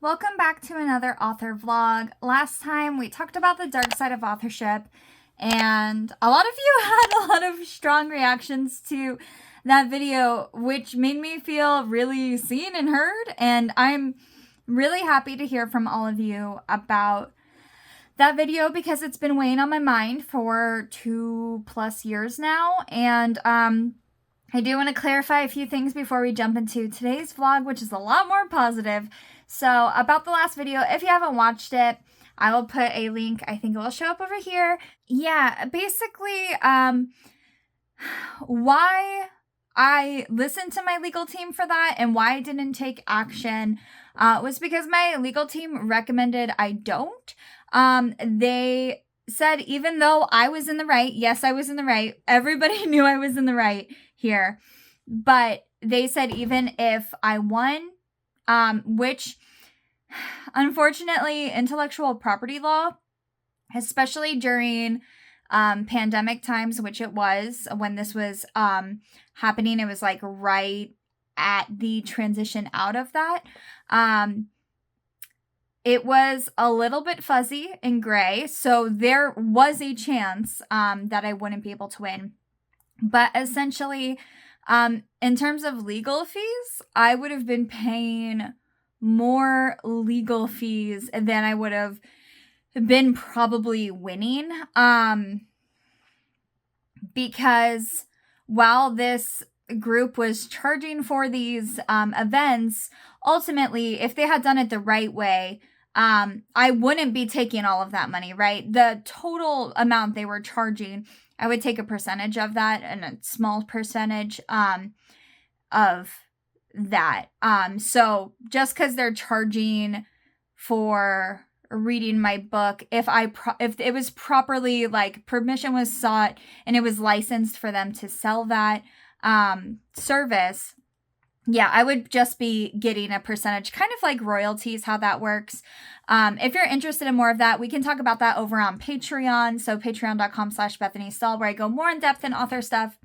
Welcome back to another author vlog. Last time we talked about the dark side of authorship, and a lot of you had a lot of strong reactions to that video, which made me feel really seen and heard, and I'm really happy to hear from all of you about that video because it's been weighing on my mind for 2+ years now, and I do want to clarify a few things before we jump into today's vlog, which is a lot more positive. So about the last video, if you haven't watched it, I will put a link. I think it will show up over here. Yeah, basically, why I listened to my legal team for that and why I didn't take action was because my legal team recommended I don't. They said even though I was in the right, yes, I was in the right. Everybody knew I was in the right here. But they said even if I won, which unfortunately intellectual property law, especially during pandemic times, which it was when this was happening, it was like right at the transition out of that. It was a little bit fuzzy and gray, so there was a chance that I wouldn't be able to win. But essentially, in terms of legal fees, I would have been paying more legal fees than I would have been probably winning. Because while this group was charging for these events, ultimately, if they had done it the right way, I wouldn't be taking all of that money, right? The total amount they were charging, I would take a percentage of that and a small percentage of that. So just because they're charging for reading my book, if it was properly, like, permission was sought and it was licensed for them to sell that service, yeah, I would just be getting a percentage, kind of like royalties, how that works. If you're interested in more of that, we can talk about that over on Patreon. So patreon.com/Bethany Stahl, where I go more in depth in author stuff.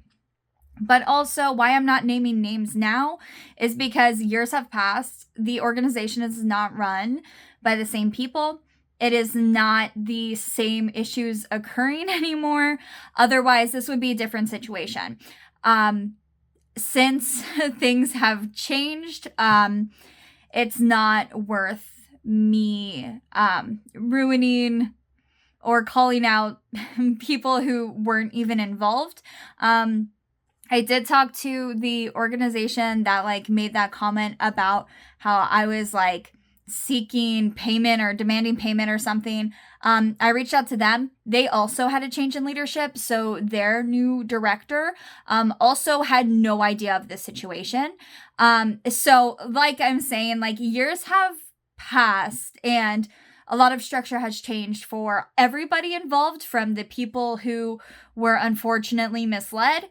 But also why I'm not naming names now is because years have passed. The organization is not run by the same people. It is not the same issues occurring anymore. Otherwise, this would be a different situation. Since things have changed, it's not worth me ruining or calling out people who weren't even involved. I did talk to the organization that like made that comment about how I was like seeking payment or demanding payment or something. I reached out to them. They also had a change in leadership. So their new director also had no idea of the situation. So like I'm saying, like years have passed and a lot of structure has changed for everybody involved, from the people who were unfortunately misled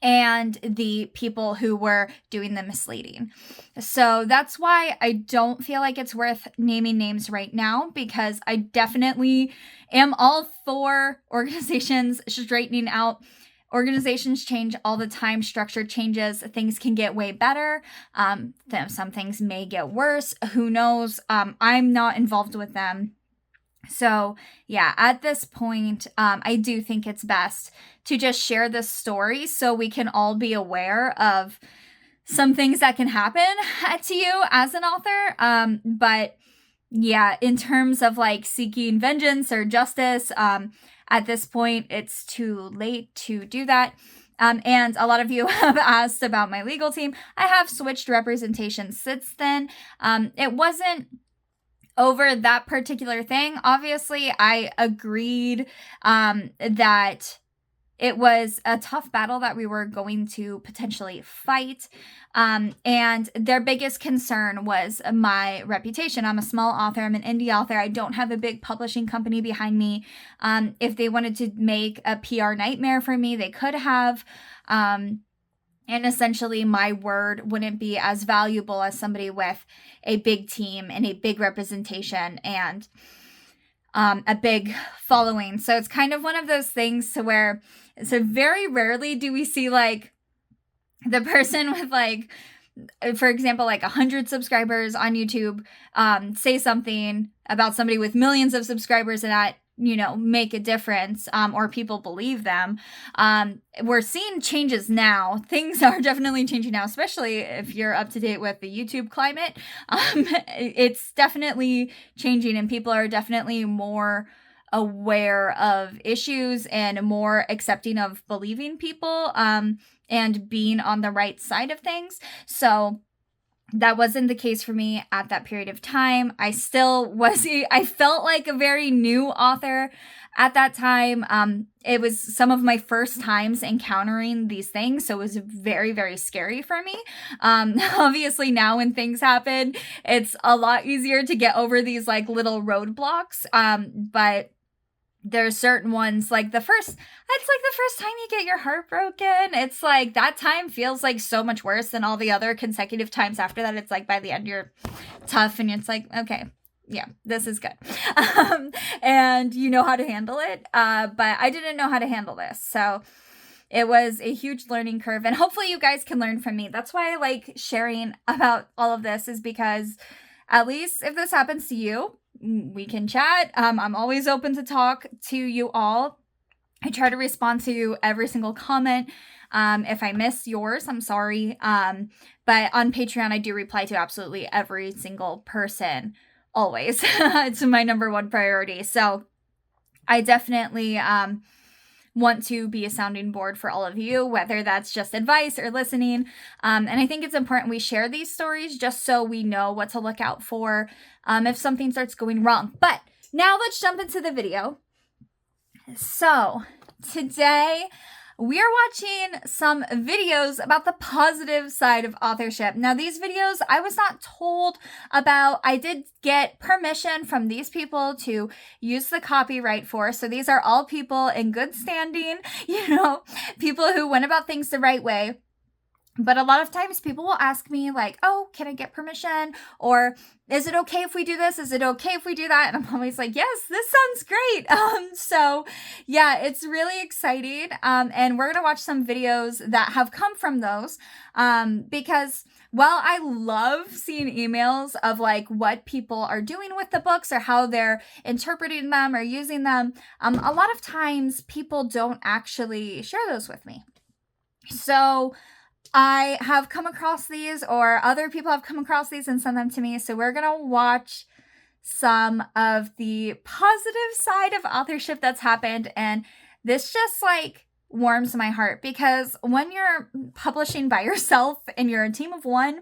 and the people who were doing the misleading. So that's why I don't feel like it's worth naming names right now, because I definitely am all for organizations straightening out. Organizations change all the time. Structure changes. Things can get way better. Some things may get worse. Who knows? I'm not involved with them. So yeah, at this point, I do think it's best to just share this story so we can all be aware of some things that can happen to you as an author. But yeah, in terms of like seeking vengeance or justice, at this point, it's too late to do that. And a lot of you have asked about my legal team. I have switched representation since then. It wasn't over that particular thing. Obviously, I agreed that it was a tough battle that we were going to potentially fight. And their biggest concern was my reputation. I'm a small author. I'm an indie author. I don't have a big publishing company behind me. If they wanted to make a PR nightmare for me, they could have. And essentially my word wouldn't be as valuable as somebody with a big team and a big representation and a big following. So it's kind of one of those things to where, so very rarely do we see like the person with like for example, like 100 subscribers on YouTube, say something about somebody with millions of subscribers and that, make a difference, or people believe them. We're seeing changes now. Things are definitely changing now, especially if you're up to date with the YouTube climate. It's definitely changing, and people are definitely more aware of issues and more accepting of believing people, and being on the right side of things. So that wasn't the case for me at that period of time. I felt like a very new author at that time. It was some of my first times encountering these things, so it was very, very scary for me. Obviously now when things happen, it's a lot easier to get over these like little roadblocks. But there's certain ones, like the first time you get your heart broken, it's like that time feels like so much worse than all the other consecutive times after that. It's like by the end you're tough and it's like, okay, yeah, this is good. And you know how to handle it. But I didn't know how to handle this. So it was a huge learning curve, and hopefully you guys can learn from me. That's why I like sharing about all of this, is because at least if this happens to you, we can chat. I'm always open to talk to you all. I try to respond to every single comment. If I miss yours, I'm sorry. But on Patreon, I do reply to absolutely every single person, always. It's my number one priority. So I definitely want to be a sounding board for all of you, whether that's just advice or listening. And I think it's important we share these stories just so we know what to look out for if something starts going wrong. But now let's jump into the video. So today we are watching some videos about the positive side of authorship. Now, these videos I was not told about. I did get permission from these people to use the copyright for. So these are all people in good standing, people who went about things the right way. But a lot of times people will ask me like, oh, can I get permission? Or is it okay if we do this? Is it okay if we do that? And I'm always like, yes, this sounds great. So yeah, it's really exciting. And we're going to watch some videos that have come from those. Because while I love seeing emails of like what people are doing with the books or how they're interpreting them or using them, a lot of times people don't actually share those with me. So I have come across these, or other people have come across these and sent them to me. So we're going to watch some of the positive side of authorship that's happened. And this just like warms my heart, because when you're publishing by yourself and you're a team of one,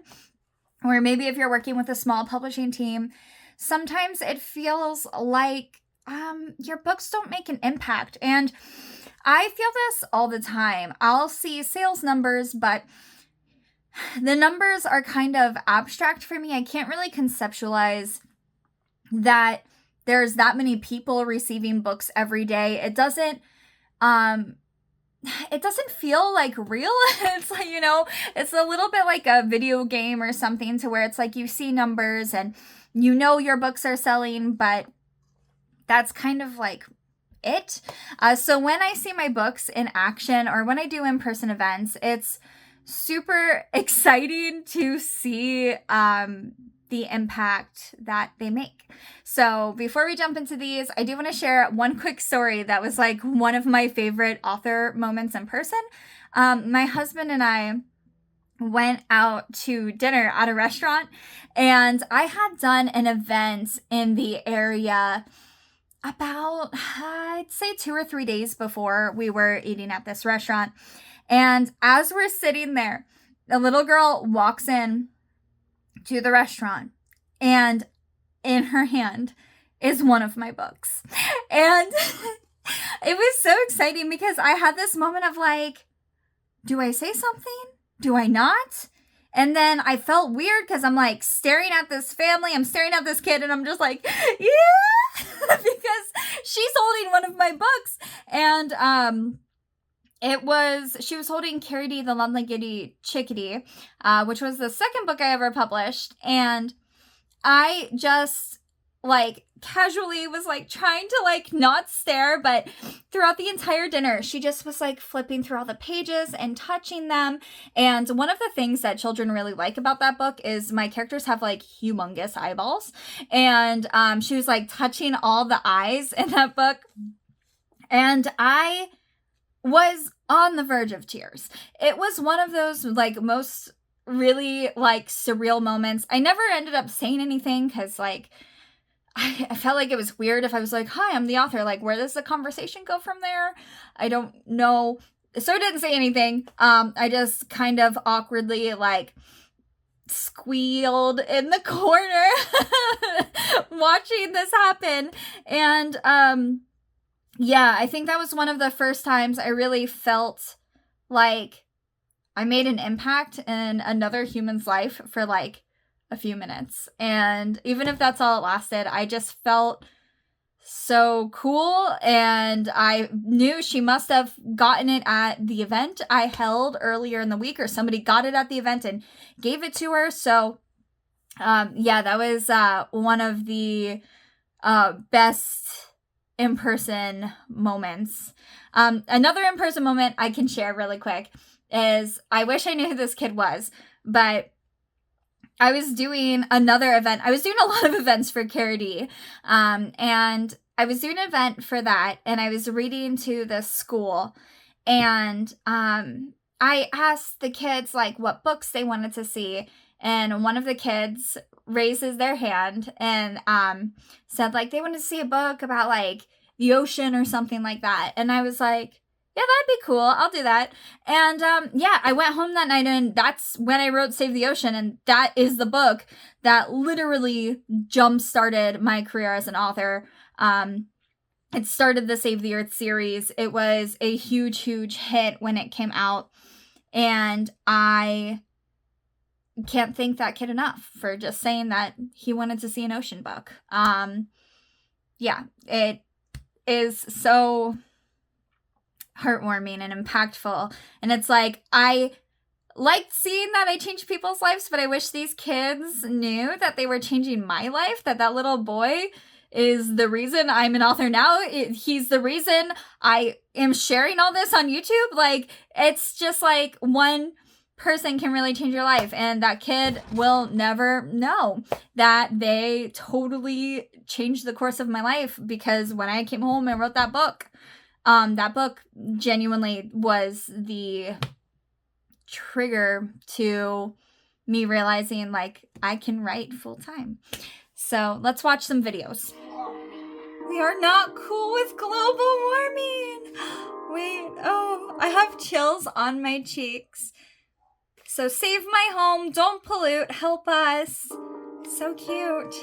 or maybe if you're working with a small publishing team, sometimes it feels like your books don't make an impact. And I feel this all the time. I'll see sales numbers, but the numbers are kind of abstract for me. I can't really conceptualize that there's that many people receiving books every day. It doesn't feel like real. It's like, it's a little bit like a video game or something, to where it's like you see numbers and your books are selling, but that's kind of like it. So when I see my books in action, or when I do in-person events, it's super exciting to see the impact that they make. So before we jump into these, I do want to share one quick story that was like one of my favorite author moments in person. My husband and I went out to dinner at a restaurant, and I had done an event in the area about, I'd say 2 or 3 days before we were eating at this restaurant. And as we're sitting there, a little girl walks in to the restaurant, and in her hand is one of my books. And it was so exciting, because I had this moment of like, do I say something? Do I not? And then I felt weird, because I'm like staring at this family, I'm staring at this kid, and I'm just like, yeah, because she's holding one of my books. And she was holding Carrie D. the Lonely Giddy Chickadee, which was the second book I ever published. And I just like casually was like trying to like not stare, but throughout the entire dinner she just was like flipping through all the pages and touching them. And one of the things that children really like about that book is my characters have like humongous eyeballs, and she was like touching all the eyes in that book, and I was on the verge of tears. It was one of those like most really like surreal moments. I never ended up saying anything because like I felt like it was weird if I was like, hi, I'm the author. Like, where does the conversation go from there? I don't know. So I didn't say anything. I just kind of awkwardly like squealed in the corner watching this happen. And yeah, I think that was one of the first times I really felt like I made an impact in another human's life for like a few minutes. And even if that's all it lasted, I just felt so cool. And I knew she must have gotten it at the event I held earlier in the week, or somebody got it at the event and gave it to her. So yeah, that was one of the best in-person moments. Another in-person moment I can share really quick is, I wish I knew who this kid was, but I was doing another event. I was doing a lot of events for Carity, and I was doing an event for that, and I was reading to the school, and I asked the kids like what books they wanted to see, and one of the kids raises their hand and said like they wanted to see a book about like the ocean or something like that, and I was like, yeah, that'd be cool. I'll do that. And yeah, I went home that night, and that's when I wrote Save the Ocean. And that is the book that literally jump-started my career as an author. It started the Save the Earth series. It was a huge, huge hit when it came out. And I can't thank that kid enough for just saying that he wanted to see an ocean book. Yeah, it is so heartwarming and impactful, and it's like I liked seeing that I changed people's lives, but I wish these kids knew that they were changing my life, that little boy is the reason I'm an author now. He's the reason I am sharing all this on YouTube. Like, it's just like one person can really change your life, and that kid will never know that they totally changed the course of my life, because when I came home and wrote that book genuinely was the trigger to me realizing like I can write full time. So let's watch some videos. We are not cool with global warming. Wait, oh, I have chills on my cheeks. So save my home, don't pollute, help us. So cute.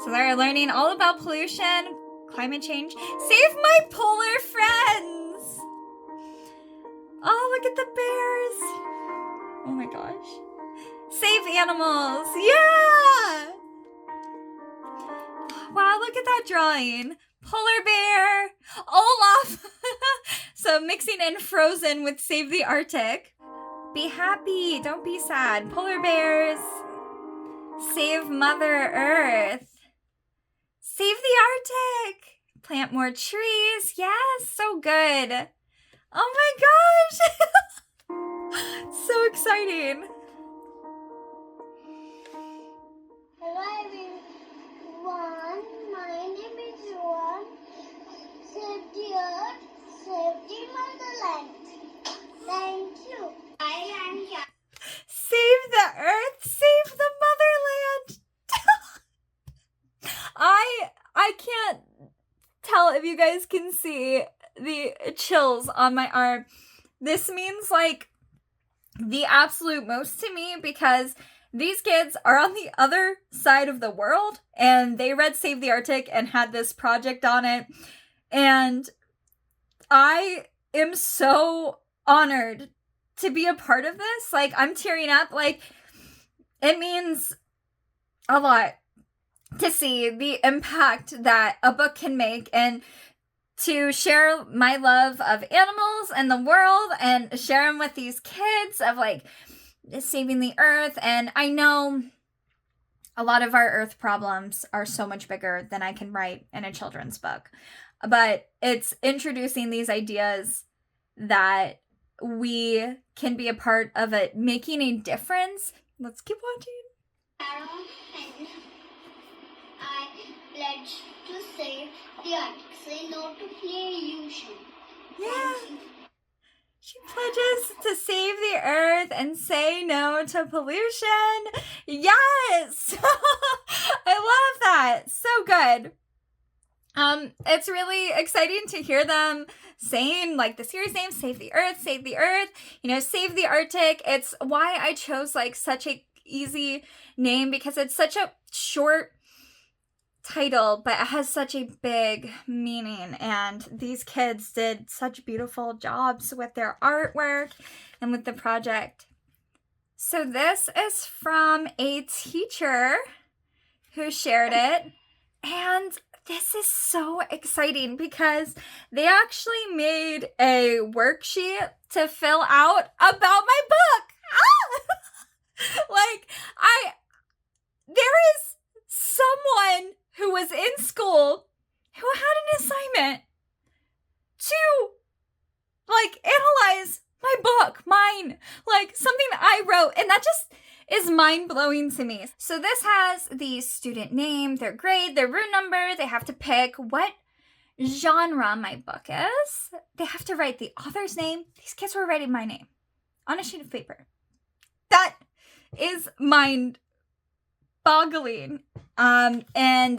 So they're learning all about pollution, climate change. Save my polar friends. Oh, look at the bears. Oh my gosh. Save animals. Yeah. Wow, look at that drawing. Polar bear. Olaf. So mixing in Frozen with Save the Arctic. Be happy. Don't be sad. Polar bears. Save Mother Earth. Save the Arctic. Plant more trees. Yes, so good. Oh my gosh. So exciting. Hello everyone, my name is Juan. Save the earth, save the motherland. Thank you. I am here. Save the earth, save the motherland. I can't tell if you guys can see the chills on my arm. This means like the absolute most to me, because these kids are on the other side of the world, and they read Save the Arctic and had this project on it. And I am so honored to be a part of this. Like, I'm tearing up. Like, it means a lot to see the impact that a book can make, and to share my love of animals and the world, and share them with these kids of like saving the earth. And I know A lot of our earth problems are so much bigger than I can write in a children's book. But it's introducing these ideas that we can be a part of it, making a difference. Let's keep watching. And I pledge to save the earth. Say no to pollution. Yeah. She pledges to save the earth and say no to pollution. Yes! I love that. So good. It's really exciting to hear them saying, like, the series name, Save the Earth, Save the Earth, Save the Arctic. It's why I chose, like, such a easy name, because it's such a short title, but it has such a big meaning, and these kids did such beautiful jobs with their artwork and with the project. So this is from a teacher who shared it, and this is so exciting because they actually made a worksheet to fill out about my book. There is someone who was in school who had an assignment to, analyze my book, mine, something I wrote, and that just is mind-blowing to me. So this has the student name, their grade, their room number. They have to pick what genre my book is. They have to write the author's name. These kids were writing my name on a sheet of paper. That is mind-boggling. And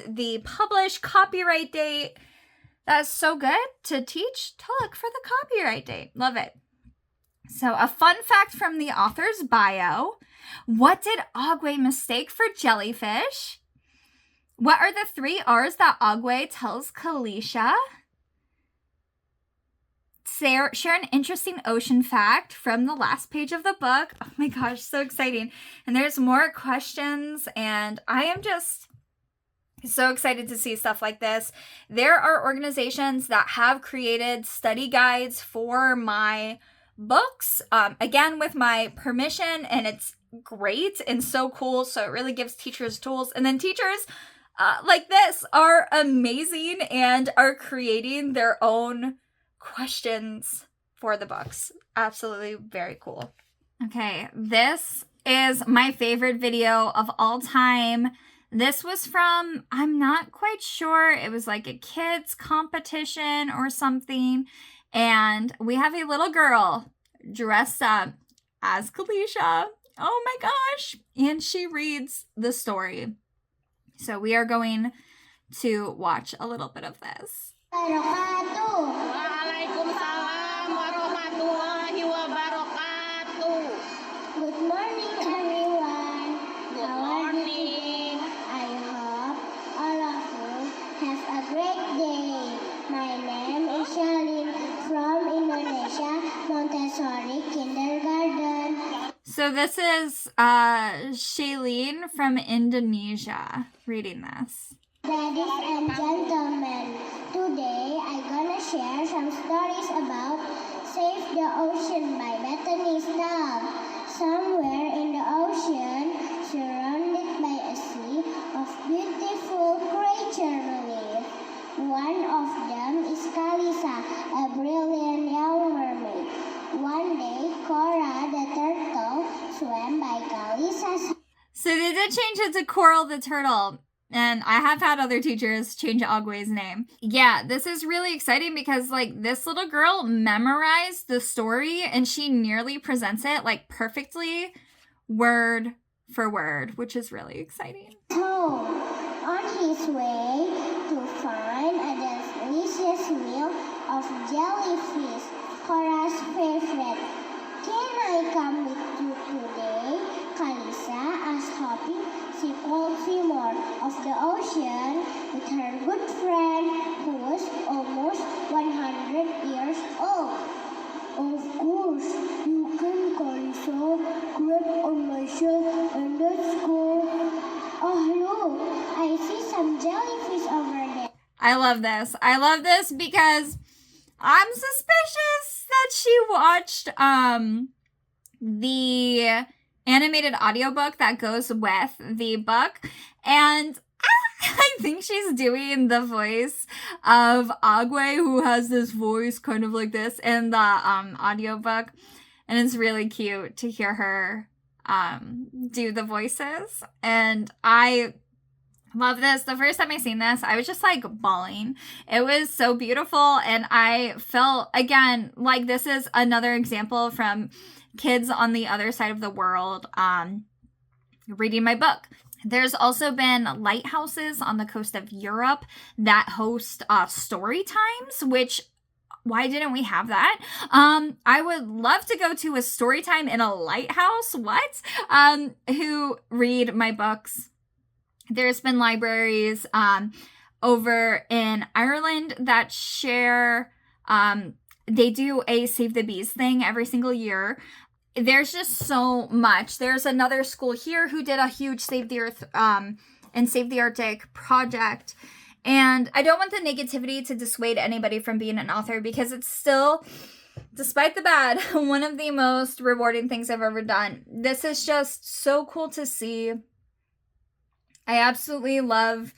the published copyright date. That's so good to teach to look for the copyright date. Love it. So a fun fact from the author's bio. What did Ogwe mistake for jellyfish? What are the 3 R's that Ogwe tells Kalisha? Share an interesting ocean fact from the last page of the book. Oh my gosh, so exciting. And there's more questions, and I am just so excited to see stuff like this. There are organizations that have created study guides for my books, again, with my permission, and it's great and so cool. So it really gives teachers tools. And then teachers like this are amazing and are creating their own questions for the books. Absolutely very cool. Okay, this is my favorite video of all time. This was from, I'm not quite sure, it was like a kids competition or something. And we have a little girl dressed up as Kalisha. Oh my gosh. And she reads the story. So we are going to watch a little bit of this. Waalaikumsalam warahmatullahi wabarakatuh. Good morning, everyone. Good morning. I hope all of you have a great day. My name is Shalin from Indonesia, Montessori Kindergarten. So this is Shailene from Indonesia reading this. Ladies and gentlemen, today I'm gonna share some stories about Save the Ocean by Bethany Stahl. Somewhere in the ocean, surrounded by a sea of beautiful creatures live. One of them is Kalisa, a brilliant young mermaid. One day, Cora the turtle swam by Kalisa's. So they did change it to Coral the turtle. And I have had other teachers change Ogwe's name. Yeah, this is really exciting because, this little girl memorized the story and she nearly presents it, perfectly, word for word, which is really exciting. Home, on his way to find a delicious meal of jellyfish, Cora's favorite. Can I come with you today? Kalisa asked, hoping she could see more of the ocean with her good friend who was almost 100 years old. Of course, you can, Kalisa. Grab on my shirt and let's go. Oh look, I see some jellyfish over there. I love this. I love this because I'm suspicious that she watched the animated audiobook that goes with the book. And I think she's doing the voice of Agwe, who has this voice kind of like this in the audiobook. And it's really cute to hear her do the voices. And I love this. The first time I seen this, I was just like bawling. It was so beautiful. And I felt, again, like this is another example from kids on the other side of the world reading my book. There's also been lighthouses on the coast of Europe that host story times, which, why didn't we have that? I would love to go to a story time in a lighthouse. What? Who read my books. There's been libraries over in Ireland that share, they do a Save the Bees thing every single year. There's just so much. There's another school here who did a huge Save the Earth and Save the Arctic project. And I don't want the negativity to dissuade anybody from being an author, because it's still, despite the bad, one of the most rewarding things I've ever done. This is just so cool to see. I absolutely love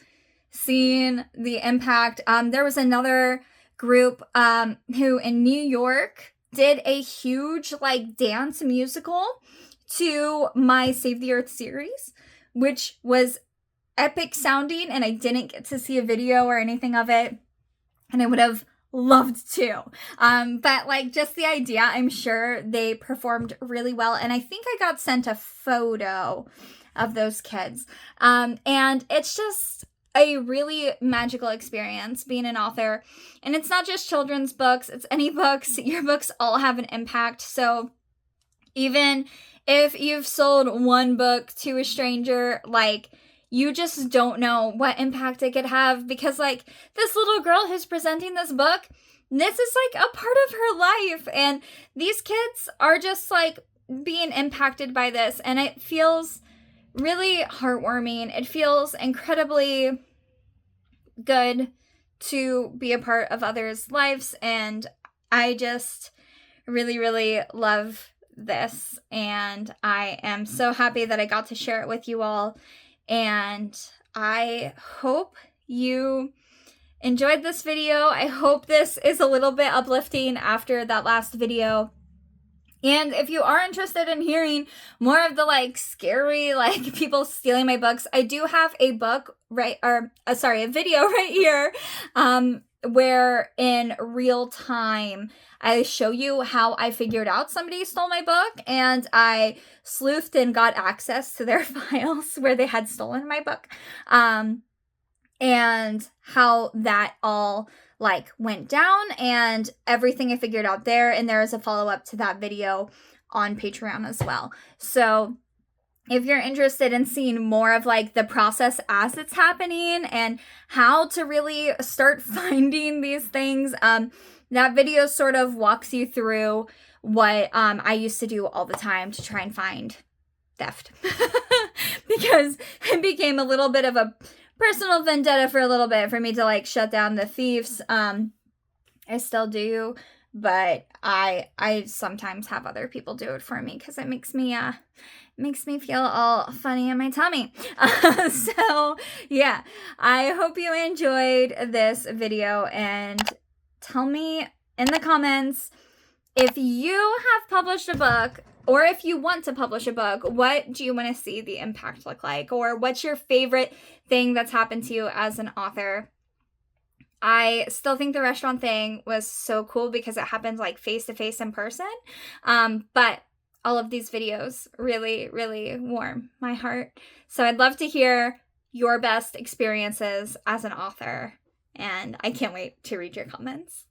seeing the impact. There was another group who in New York did a huge like dance musical to my Save the Earth series, which was epic sounding, and I didn't get to see a video or anything of it, and I would have loved to. But like just the idea, I'm sure they performed really well, and I think I got sent a photo of those kids. And it's just a really magical experience being an author. And it's not just children's books, it's any books. Your books all have an impact. So even if you've sold one book to a stranger, like, you just don't know what impact it could have, because like this little girl who's presenting this book, this is like a part of her life, and these kids are just like being impacted by this, and it feels really heartwarming. It feels incredibly good to be a part of others' lives, and I just really, really love this, and I am so happy that I got to share it with you all, and I hope you enjoyed this video. I hope this is a little bit uplifting after that last video. And if you are interested in hearing more of the like scary, like people stealing my books, I do have a a video right here, where in real time, I show you how I figured out somebody stole my book, and I sleuthed and got access to their files where they had stolen my book, and how that all like went down and everything I figured out there. And there is a follow-up to that video on Patreon as well. So if you're interested in seeing more of like the process as it's happening and how to really start finding these things, that video sort of walks you through what I used to do all the time to try and find theft. Because it became a little bit of a personal vendetta for a little bit for me to like shut down the thieves. I still do, but I sometimes have other people do it for me because it makes me feel all funny in my tummy. So yeah, I hope you enjoyed this video, and tell me in the comments if you have published a book, or if you want to publish a book, what do you want to see the impact look like? Or what's your favorite thing that's happened to you as an author? I still think the restaurant thing was so cool because it happened like face-to-face in person. But all of these videos really, really warm my heart. So I'd love to hear your best experiences as an author, and I can't wait to read your comments.